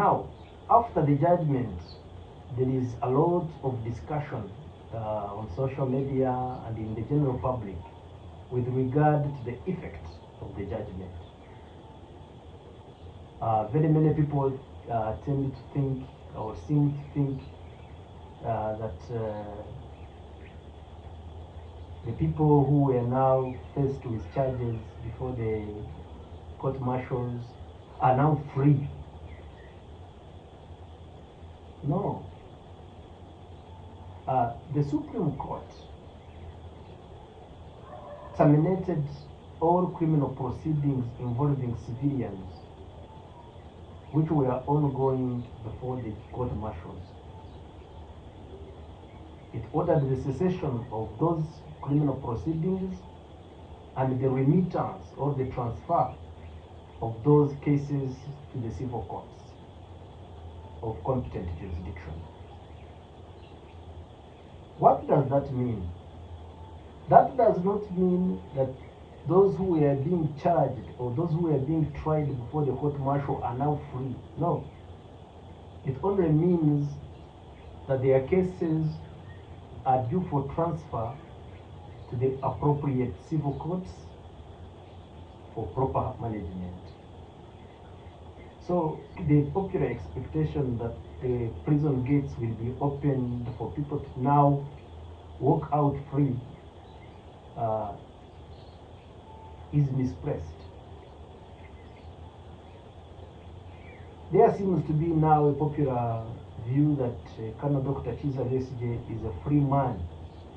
Now, after the judgment, there is a lot of discussion on social media and in the general public with regard to the effect of the judgment. Very many people tend to think or seem to think that the people who were now faced with charges before the court martials are now free. No. The Supreme Court terminated all criminal proceedings involving civilians which were ongoing before the court martials. It ordered the cessation of those criminal proceedings and the remittance or the transfer of those cases to the civil courts of competent jurisdiction. What does that mean? That does not mean that those who were being charged or those who were being tried before the court martial are now free. No. It only means that their cases are due for transfer to the appropriate civil courts for proper management. So the popular expectation that the prison gates will be opened for people to now walk out free is misplaced. There seems to be now a popular view that Colonel Dr. Chiza Besigye is a free man.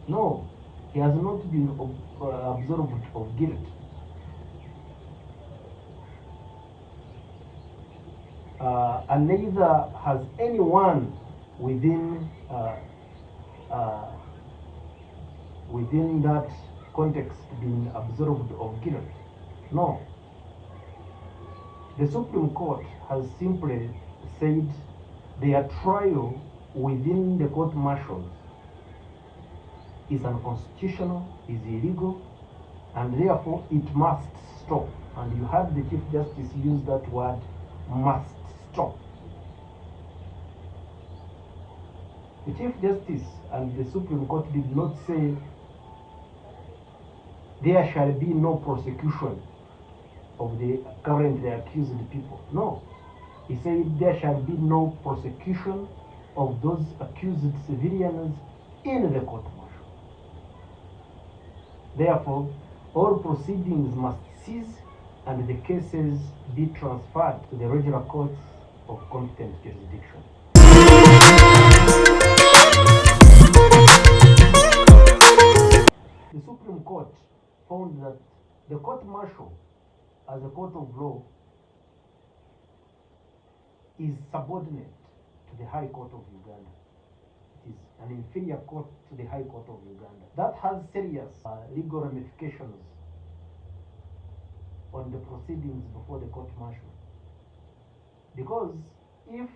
No, he has not been absolved of guilt. And neither has anyone within that context been absolved of guilt. No. The Supreme Court has simply said their trial within the court martials is unconstitutional, is illegal, and therefore it must stop. And you heard the Chief Justice use that word, must stop. The Chief Justice and the Supreme Court did not say there shall be no prosecution of the currently accused people. No. He said there shall be no prosecution of those accused civilians in the court martial. Therefore, all proceedings must cease and the cases be transferred to the regular courts of competent jurisdiction. The Supreme Court found that the court martial as a court of law is subordinate to the High Court of Uganda. It is an inferior court to the High Court of Uganda. That has serious legal ramifications on the proceedings before the court martial. Because if,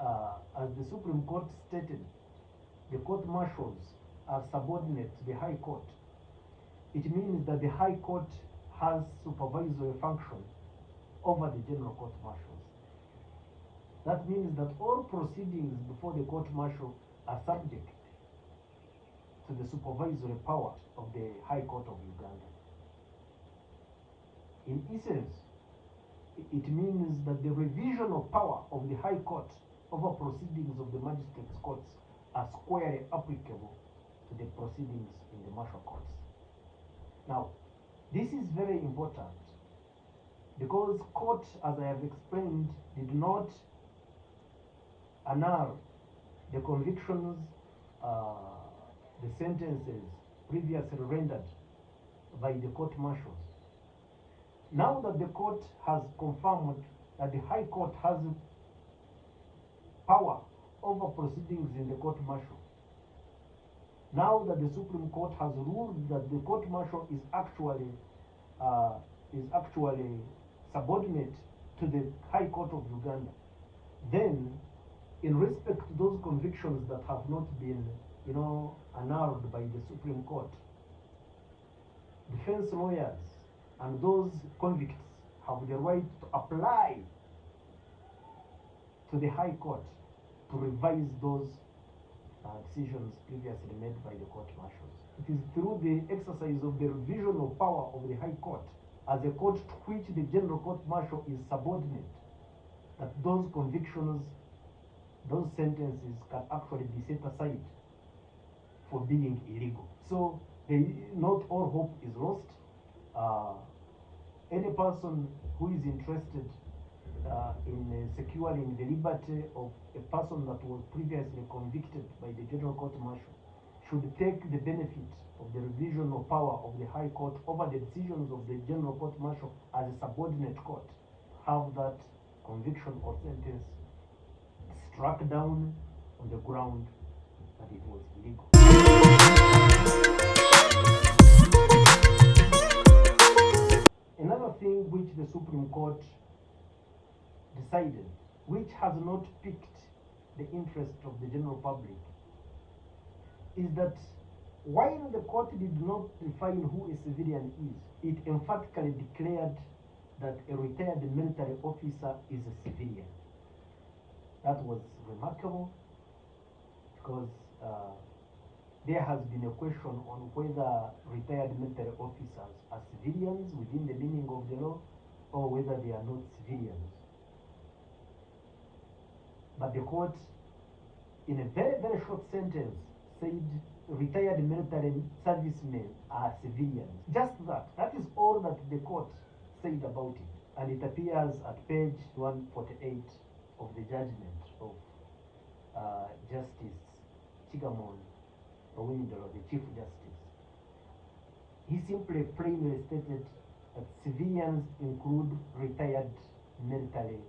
as the Supreme Court stated, the court martials are subordinate to the High Court, it means that the High Court has supervisory function over the general court martials. That means that all proceedings before the court martial are subject to the supervisory power of the High Court of Uganda. In essence, it means that the revisional power of the High Court over proceedings of the magistrates' courts are squarely applicable to the proceedings in the martial courts. Now, this is very important because court, as I have explained, did not annul the convictions, the sentences previously rendered by the court martials. Now that the court has confirmed that the High Court has power over proceedings in the court martial, now that the Supreme Court has ruled that the court martial is actually subordinate to the High Court of Uganda, then in respect to those convictions that have not been, annulled by the Supreme Court, defense lawyers and those convicts have the right to apply to the High Court to revise those decisions previously made by the court martials. It is through the exercise of the revisional power of the High Court as a court to which the General Court Martial is subordinate that those convictions, those sentences can actually be set aside for being illegal. So not all hope is lost. Any person who is interested in securing the liberty of a person that was previously convicted by the General Court Martial should take the benefit of the revisional power of the High Court over the decisions of the General Court Martial as a subordinate court. Have that conviction or sentence struck down on the ground that it was illegal. Another thing which the Supreme Court decided, which has not piqued the interest of the general public, is that while the court did not define who a civilian is, it emphatically declared that a retired military officer is a civilian. That was remarkable because there has been a question on whether retired military officers are civilians within the meaning of the law or whether they are not civilians. But the court, in a very, very short sentence, said retired military servicemen are civilians. Just that. That is all that the court said about it. And it appears at page 148 of the judgment of Justice Chigamon Owindoro, the Chief Justice. He simply plainly stated that civilians include retired military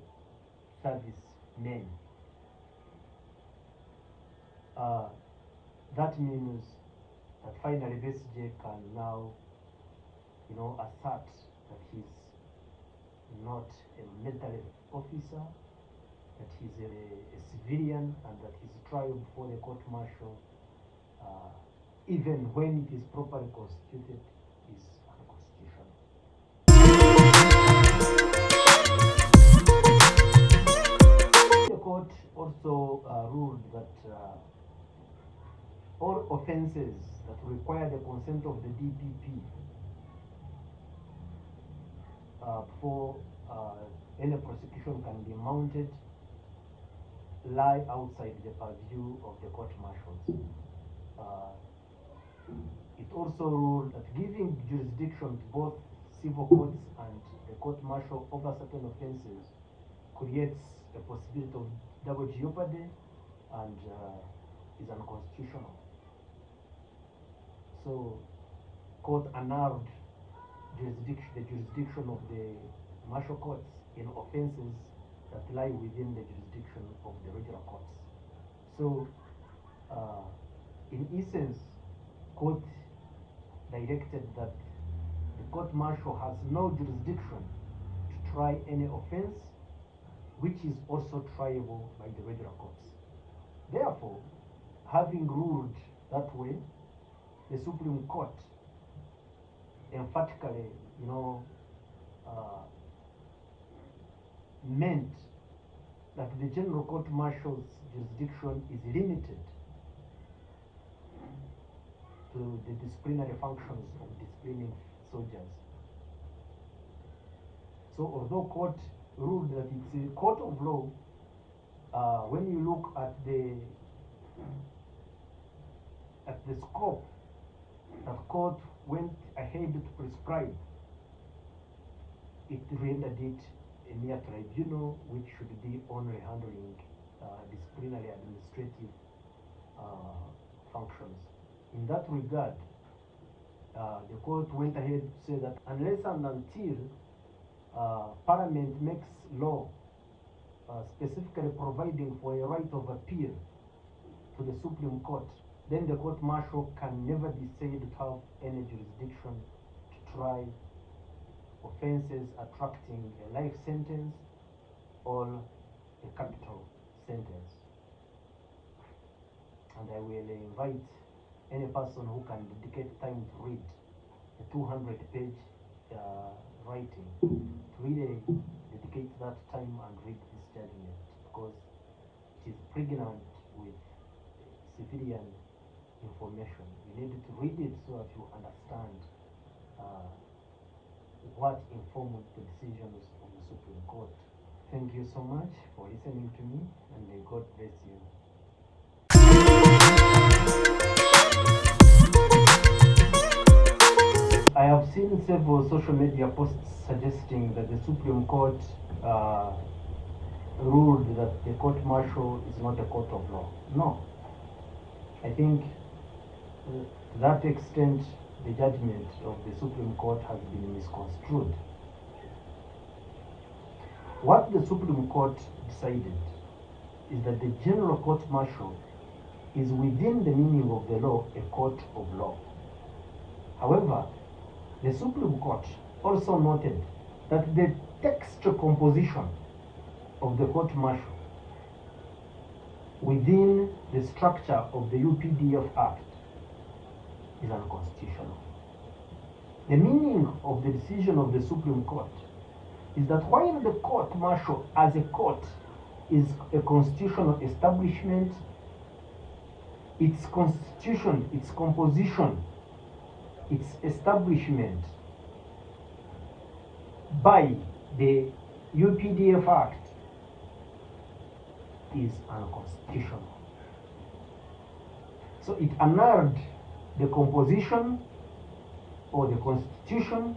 servicemen. That means that finally BSJ can now, assert that he's not a military officer, that he's a civilian, and that his trial before the court martial, even when it is properly constituted, is unconstitutional. The court also ruled that all offenses that require the consent of the DPP before any prosecution can be mounted lie outside the purview of the court martials. It also ruled that giving jurisdiction to both civil courts and the court martial over certain offenses creates a possibility of double jeopardy and is unconstitutional. So, court annulled the jurisdiction of the martial courts in offenses that lie within the jurisdiction of the regional courts. So, in essence, court directed that the court martial has no jurisdiction to try any offense which is also triable by the regional courts. Therefore, having ruled that way, the Supreme Court emphatically, meant that the General Court Martial's jurisdiction is limited to the disciplinary functions of disciplining soldiers. So although court ruled that it's a court of law, when you look at the scope that court went ahead to prescribe, it rendered it a mere tribunal which should be only handling disciplinary administrative functions. In that regard, the court went ahead to say that unless and until Parliament makes law specifically providing for a right of appeal to the Supreme Court, then the court martial can never be said to have any jurisdiction to try offenses attracting a life sentence or a capital sentence. And I will invite any person who can dedicate time to read a 200-page writing to really dedicate that time and read this judgment, because pregnant with civilian information. You need to read it so that you understand what informed the decisions of the Supreme Court. Thank you so much for listening to me, and may God bless you. I have seen several social media posts suggesting that the Supreme Court ruled that the court-martial is not a court of law. No. I think to that extent, the judgment of the Supreme Court has been misconstrued. What the Supreme Court decided is that the general court-martial is within the meaning of the law a court of law. However, the Supreme Court also noted that the textual composition of the court-martial within the structure of the UPDF Act is unconstitutional. The meaning of the decision of the Supreme Court is that while the court-martial as a court is a constitutional establishment, its constitution, its composition, its establishment by the UPDF Act is unconstitutional. So it annulled the composition or the constitution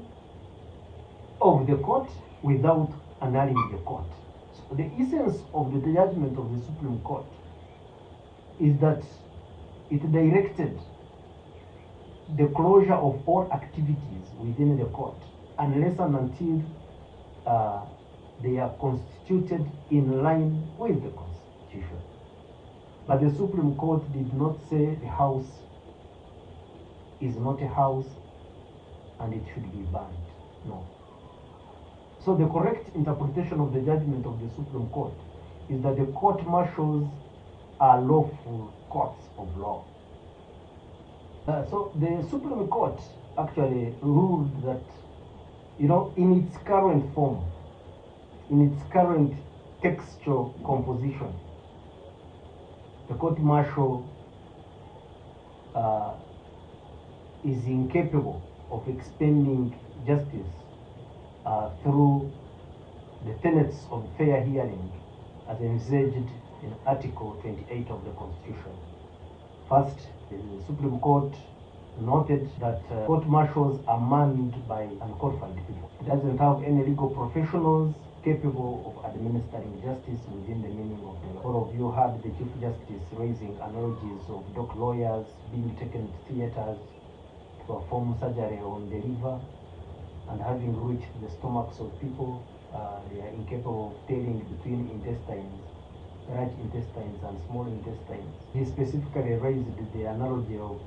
of the court without annulling the court. So the essence of the judgment of the Supreme Court is that it directed the closure of all activities within the court unless and until they are constituted in line with the Constitution. But the Supreme Court did not say the house is not a house and it should be banned. No. So the correct interpretation of the judgment of the Supreme Court is that the court-martials are lawful courts of law. So the Supreme Court actually ruled that, in its current form, in its current textual composition, the court-martial is incapable of expending justice through the tenets of fair hearing as envisaged in Article 28 of the Constitution. First, the Supreme Court noted that court-martials are manned by unqualified people. It doesn't have any legal professionals capable of administering justice within the meaning of the law. All of you heard the Chief Justice raising analogies of dock lawyers being taken to theaters to perform surgery on the liver, and having reached the stomachs of people, they are incapable of telling between intestines, large intestines and small intestines. He specifically raised the analogy of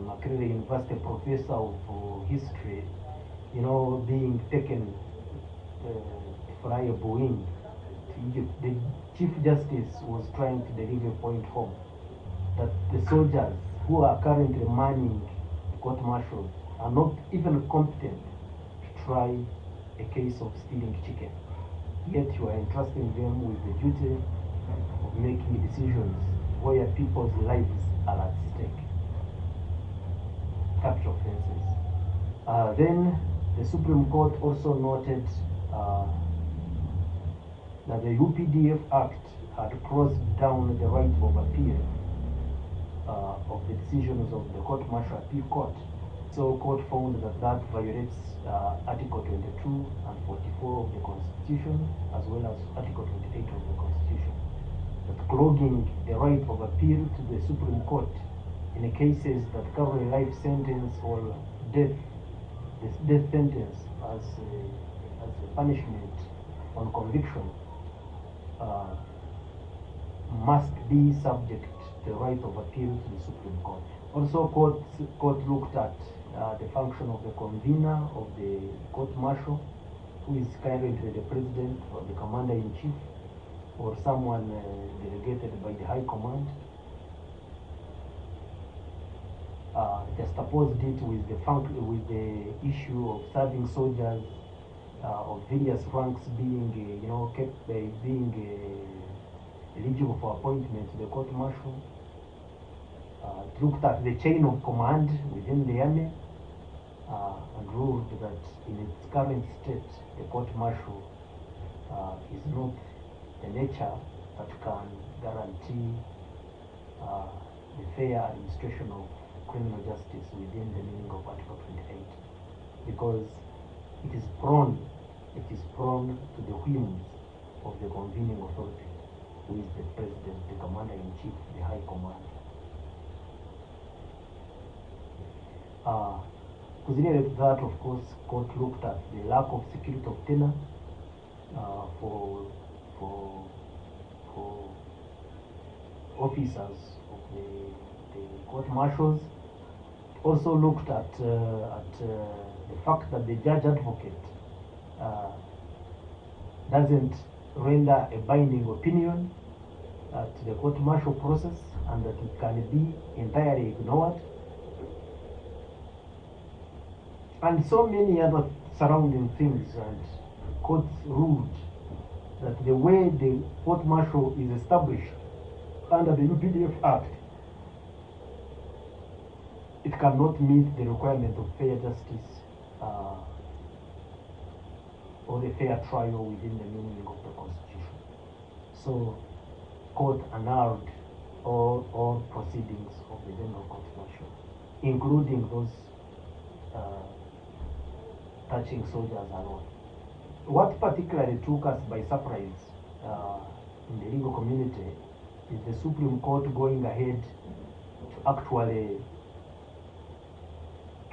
Makerere University professor of history, being taken to fly a Boeing to Egypt. The Chief Justice was trying to deliver a point home that the soldiers who are currently manning the court-martial are not even competent to try a case of stealing chicken. Yet you are entrusting them with the duty of making decisions where people's lives are at stake. Capital offenses. Then the Supreme Court also noted that the UPDF Act had closed down the right of appeal of the decisions of the Court-Martial Appeal Court. So court found that that violates Article 22 and 44 of the Constitution, as well as Article 28 of the Constitution, that clogging the right of appeal to the Supreme Court in the cases that carry life sentence or death sentence as a punishment on conviction must be subject to the right of appeal to the Supreme Court. Also, court looked at the function of the convener of the court-martial, who is currently the president or the commander-in-chief, or someone delegated by the High Command. Juxtaposed it with the issue of serving soldiers of various ranks being, kept being eligible for appointment to the court martial. It looked at the chain of command within the army and ruled that in its current state, the court martial is not a nature that can guarantee the fair administration of criminal justice within the meaning of Article 28, because it is prone to the whims of the convening authority, who is the president, the commander-in-chief, the high command. Related to that, of course, court looked at the lack of security of tenure for officers of the court martials. Also looked at the fact that the judge advocate doesn't render a binding opinion to the court martial process, and that it can be entirely ignored, and so many other surrounding things. And court ruled that the way the court martial is established under the UPDF Act, it cannot meet the requirement of fair justice or the fair trial within the meaning of the Constitution. So, court annulled all proceedings of the general court martial, including those touching soldiers alone. What particularly took us by surprise in the legal community is the Supreme Court going ahead to actually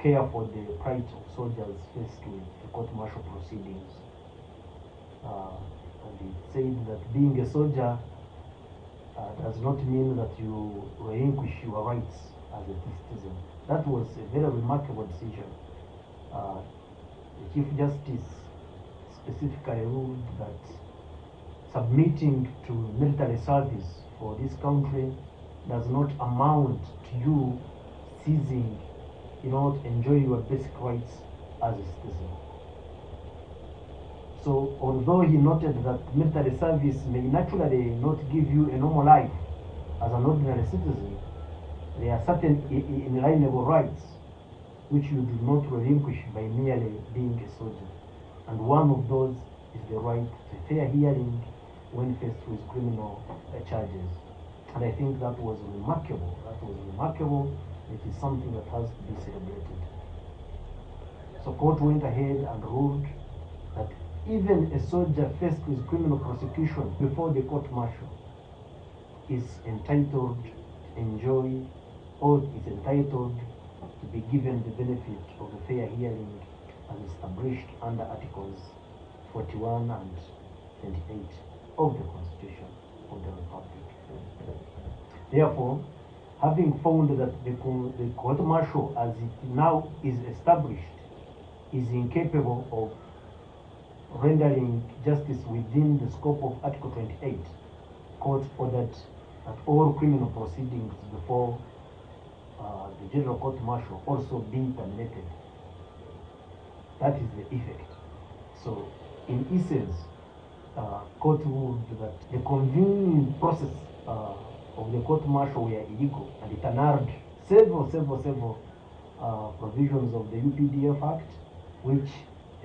care for the rights of soldiers faced with the court martial proceedings. And it said that being a soldier does not mean that you relinquish your rights as a citizen. That was a very remarkable decision. The Chief Justice specifically ruled that submitting to military service for this country does not amount to you ceasing, to enjoy your basic rights as a citizen. So, although he noted that military service may naturally not give you a normal life as an ordinary citizen, there are certain inalienable rights which you do not relinquish by merely being a soldier. And one of those is the right to fair hearing when faced with criminal charges. And I think that was remarkable. It is something that has to be celebrated. So court went ahead and ruled that even a soldier faced with criminal prosecution before the court martial is entitled to enjoy, or is entitled to be given the benefit of a fair hearing as established under Articles 41 and 28 of the Constitution of the Republic. Therefore, having found that the court martial as it now is established is incapable of rendering justice within the scope of Article 28, court ordered that all criminal proceedings before the General Court Martial also be terminated. That is the effect. So, in essence, court ruled that the convening process of the court martial were illegal, and it annulled several provisions of the UPDF Act, which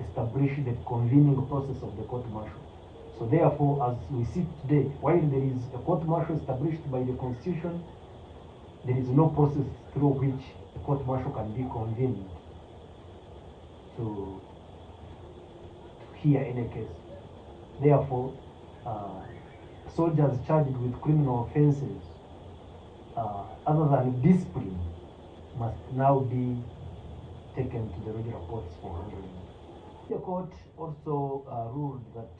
established the convening process of the court martial. So therefore, as we see today, while there is a court martial established by the Constitution, there is no process through which a court martial can be convened to hear any case. Therefore, soldiers charged with criminal offenses, other than discipline, must now be taken to the regular courts for handling. The court also ruled that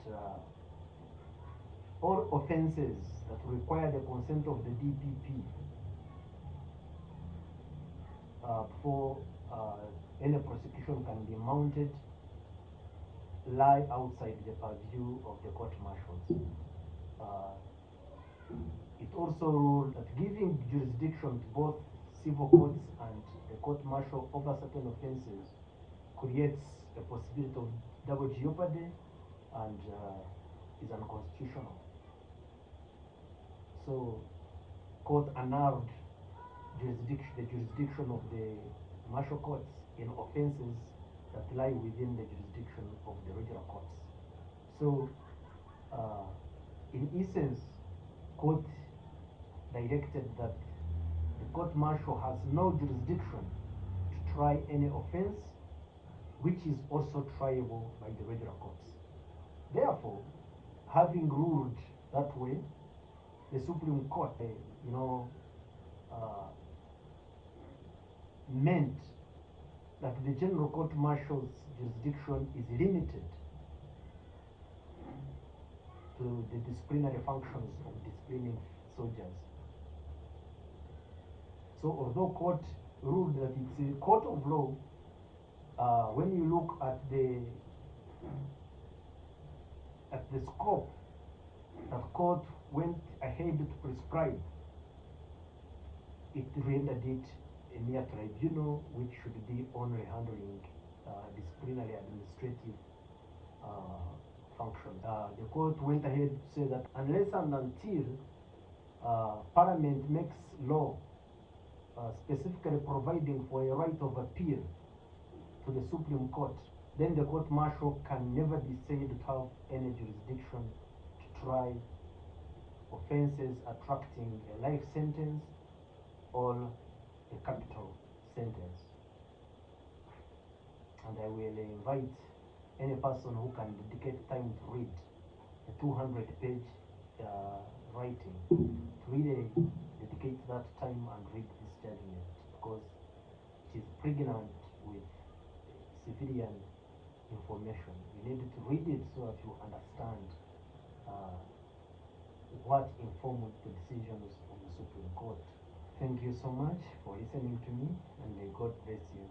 all offenses that require the consent of the DPP before any prosecution can be mounted lie outside the purview of the court martials. It also ruled that giving jurisdiction to both civil courts and the court martial over certain offenses creates a possibility of double jeopardy and is unconstitutional. So, court annulled the jurisdiction of the martial courts in offences that lie within the jurisdiction of the regular courts. So, in essence, court directed that the court martial has no jurisdiction to try any offense which is also triable by the regular courts. Therefore, having ruled that way, the Supreme Court, meant that the General Court Martial's jurisdiction is limited to the disciplinary functions of disciplining soldiers. So although court ruled that it's a court of law, when you look at the scope that court went ahead to prescribe, it rendered it a mere tribunal which should be only handling disciplinary administrative functions. The court went ahead to say that unless and until Parliament makes law specifically providing for a right of appeal to the Supreme Court, then the court martial can never be said to have any jurisdiction to try offenses attracting a life sentence or a capital sentence. And I will invite any person who can dedicate time to read a 200-page writing to really dedicate that time and read this judgment, because it is pregnant with civilian information. You need to read it so that you understand what informed the decisions of the Supreme Court. Thank you so much for listening to me, and may God bless you.